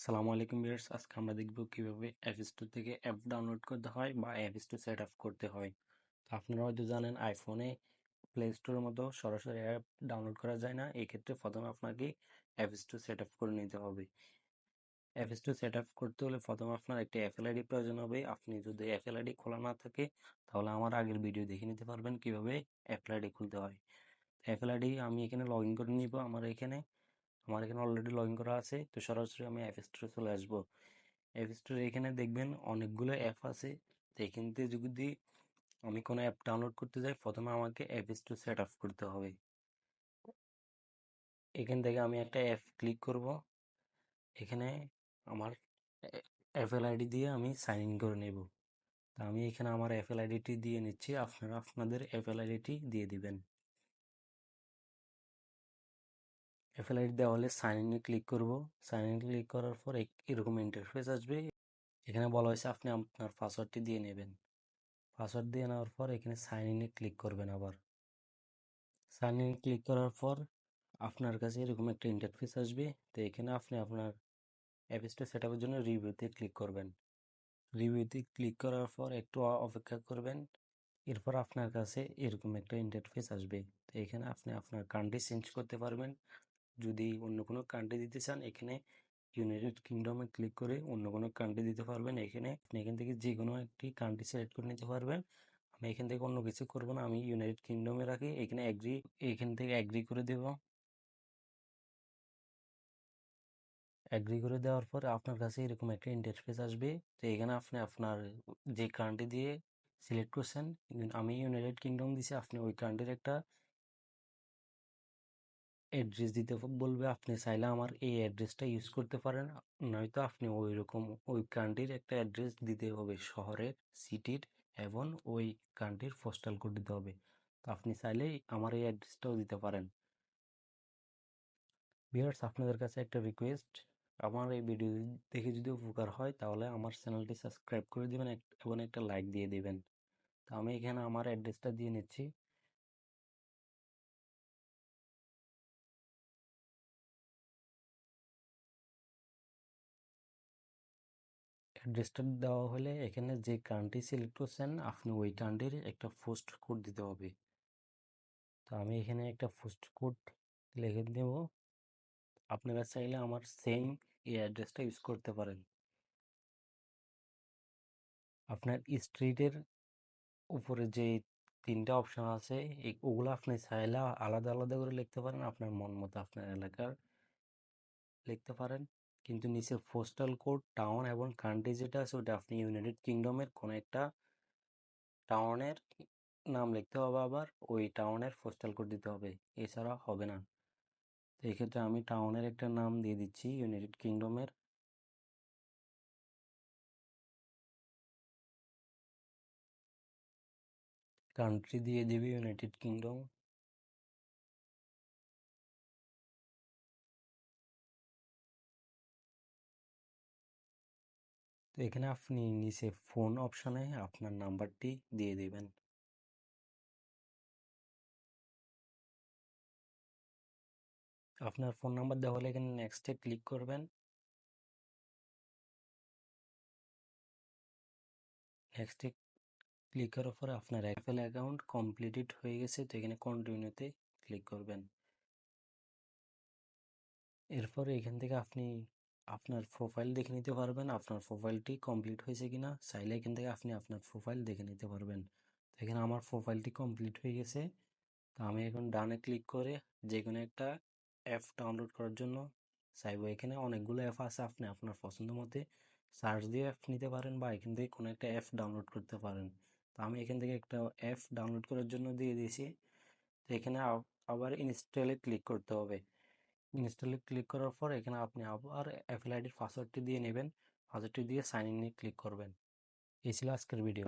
আসসালামু আলাইকুম ভিউয়ার্স, আজকে আমরা দেখব কিভাবে অ্যাপ স্টোর থেকে অ্যাপ ডাউনলোড করতে হয় বা অ্যাপ স্টোর সেট আপ করতে হয়। তো আপনারা হয়তো জানেন আইফোনে প্লে স্টোরের মতো সরাসরি অ্যাপ ডাউনলোড করা যায় না। এই ক্ষেত্রে প্রথমে আপনাকে অ্যাপ স্টোর সেট আপ করে নিতে হবে। অ্যাপ স্টোর সেট আপ করতে হলে প্রথমে আপনার একটা অ্যাপেল আইডি প্রয়োজন হবে। আপনি যদি অ্যাপেল আইডি খোলা না থাকে তাহলে আমার আগের ভিডিও দেখে নিতে পারবেন কিভাবে অ্যাপেল আইডি খুলতে হয়। অ্যাপেল আইডি আমি এখানে লগ ইন করে নিব। আমার এখানে অলরেডি লগ ইন করা আছে। তো সরাসরি আমি অ্যাপ স্টোরে চলে আসবো। অ্যাপ স্টোরে এখানে দেখবেন অনেকগুলো অ্যাপ আছে। তো এখান থেকে যদি আমি কোনো অ্যাপ ডাউনলোড করতে যাই, প্রথমে আমাকে অ্যাপ স্টোর সেট আপ করতে হবে। এখান থেকে আমি একটা অ্যাপ ক্লিক করব। এখানে আমার অ্যাপেল আইডি দিয়ে আমি সাইন ইন করে নেব। তা আমি এখানে আমার অ্যাপেল আইডিটি দিয়ে নিচ্ছি, আপনারা আপনাদের অ্যাপেল আইডিটি দিয়ে দিবেন। অ্যাপেল আইডি দেওয়া হলে সাইন ইনে ক্লিক করব। সাইন ইন ক্লিক করার পর এরকম ইন্টারফেস আসবে। এখানে বলা হয়েছে আপনি আপনার পাসওয়ার্ডটি দিয়ে নেবেন। পাসওয়ার্ড দিয়ে নেওয়ার পর এখানে সাইন ইনে ক্লিক করবেন। আবার সাইন ইন ক্লিক করার পর আপনার কাছে এরকম একটা ইন্টারফেস আসবে। তো এখানে আপনি আপনার অ্যাপ স্টোর সেট আপের জন্য রিভিউতে ক্লিক করবেন। রিভিউতে ক্লিক করার পর একটু অপেক্ষা করবেন। এরপর আপনার কাছে এরকম একটা ইন্টারফেস আসবে। তো এখানে আপনি আপনার কান্ট্রি চেঞ্জ করতে পারবেন। যদি অন্য কোনো কান্ট্রি দিতে চান, এখানে ইউনাইটেড কিংডমে ক্লিক করে অন্য কোনো কান্ট্রি দিতে পারবেন। আপনি এখান থেকে যে কোনো একটি কান্ট্রি সিলেক্ট করে নিতে পারবেন। আমি এখান থেকে অন্য কিছু করব না, আমি ইউনাইটেড কিংডমে রাখি। এখান থেকে অ্যাগ্রি করে দেব। অ্যাগ্রি করে দেওয়ার পর আপনার কাছে এরকম একটা ইন্টারফেস আসবে। তো এখানে আপনি আপনার যে কান্ট্রি দিয়ে সিলেক্ট করছেন, আমি ইউনাইটেড কিংডম দিছি, আপনি ওই কান্ট্রির একটা অ্যাড্রেস দিতে বলবে। আপনি চাইলে আমার এই অ্যাড্রেসটা ইউজ করতে পারেন, নয়তো আপনি ওই রকম ওই কান্ট্রির একটা অ্যাড্রেস দিতে হবে, শহরের, সিটির, এবং ওই কান্ট্রির পোস্টাল কোড দিতে হবে। তো আপনি চাইলে আমার এই অ্যাড্রেসটাও দিতে পারেন। ভিউয়ার্স, আপনাদের কাছে একটা রিকোয়েস্ট, আমার এই ভিডিও দেখে যদি উপকার হয় তাহলে আমার চ্যানেলটি সাবস্ক্রাইব করে দিবেন এবং একটা লাইক দিয়ে দিবেন। তো আমি এখানে আমার অ্যাড্রেসটা দিয়ে নিচ্ছি। অ্যাড্রেসটা দেওয়া হলে এখানে যে কান্ট্রি সিলেক্ট করছেন আপনি ওই কান্ট্রির একটা পোস্ট কোড দিতে হবে। তো আমি এখানে একটা পোস্ট কোড লিখে দেব। আপনারা চাইলে আমার সেম এই অ্যাড্রেসটা ইউজ করতে পারেন। আপনার স্ট্রিটের উপরে যে তিনটা অপশন আছে, ওগুলো আপনি চাইলে আলাদা আলাদা করে লিখতে পারেন, আপনার মন মতো আপনার এলাকার লিখতে পারেন। কিন্তু নিচে পোস্টাল কোড, টাউন এবং কান্ট্রি যেটা আছে ওটা আপনি ইউনাইটেড কিংডমের কোনো একটা টাউনের নাম লিখতে হবে, আবার ওই টাউনের পোস্টাল কোড দিতে হবে, এছাড়া হবে না। তো এক্ষেত্রে আমি টাউনের একটা নাম দিয়ে দিচ্ছি ইউনাইটেড কিংডমের। কান্ট্রি দিয়ে দিবি ইউনাইটেড কিংডম। তো এখানে আপনি নিচে ফোন অপশনে আপনার নাম্বারটি দিয়ে দিবেন। আপনার ফোন নাম্বার দেওয়া হলে এখানে নেক্সটে ক্লিক করবেন। নেক্সটে ক্লিক করার পরে আপনার অ্যাপেল অ্যাকাউন্ট কমপ্লিটেড হয়ে গেছে। তো এখানে কন্টিনিউতে ক্লিক করবেন। এরপরে এখান থেকে আপনি আপনার প্রোফাইল দেখে নিতে পারবেন, আপনার প্রোফাইলটি কমপ্লিট হয়েছে কিনা। চাইলে এখান থেকে আপনি আপনার প্রোফাইল দেখে নিতে পারবেন। তো এখানে আমার প্রোফাইলটি কমপ্লিট হয়ে গেছে। তো আমি এখন ডানে ক্লিক করে যে কোনো একটা অ্যাপ ডাউনলোড করার জন্য চাইবো। এখানে অনেকগুলো অ্যাপ আছে, আপনি আপনার পছন্দ মতে সার্চ দিয়ে অ্যাপ নিতে পারেন বা এখান থেকে কোনো একটা অ্যাপ ডাউনলোড করতে পারেন। তো আমি এখান থেকে একটা অ্যাপ ডাউনলোড করার জন্য দিয়ে দিয়েছি। তো এখানে আবার ইনস্টলে ক্লিক করতে হবে। ইনস্টলে ক্লিক করার পর এখানে আপনি আবার অ্যাপেল আইডির পাসওয়ার্ডটি দিয়ে নেবেন। পাসওয়ার্ডটি দিয়ে সাইন ইনে ক্লিক করবেন। এই ছিল আজকের ভিডিও।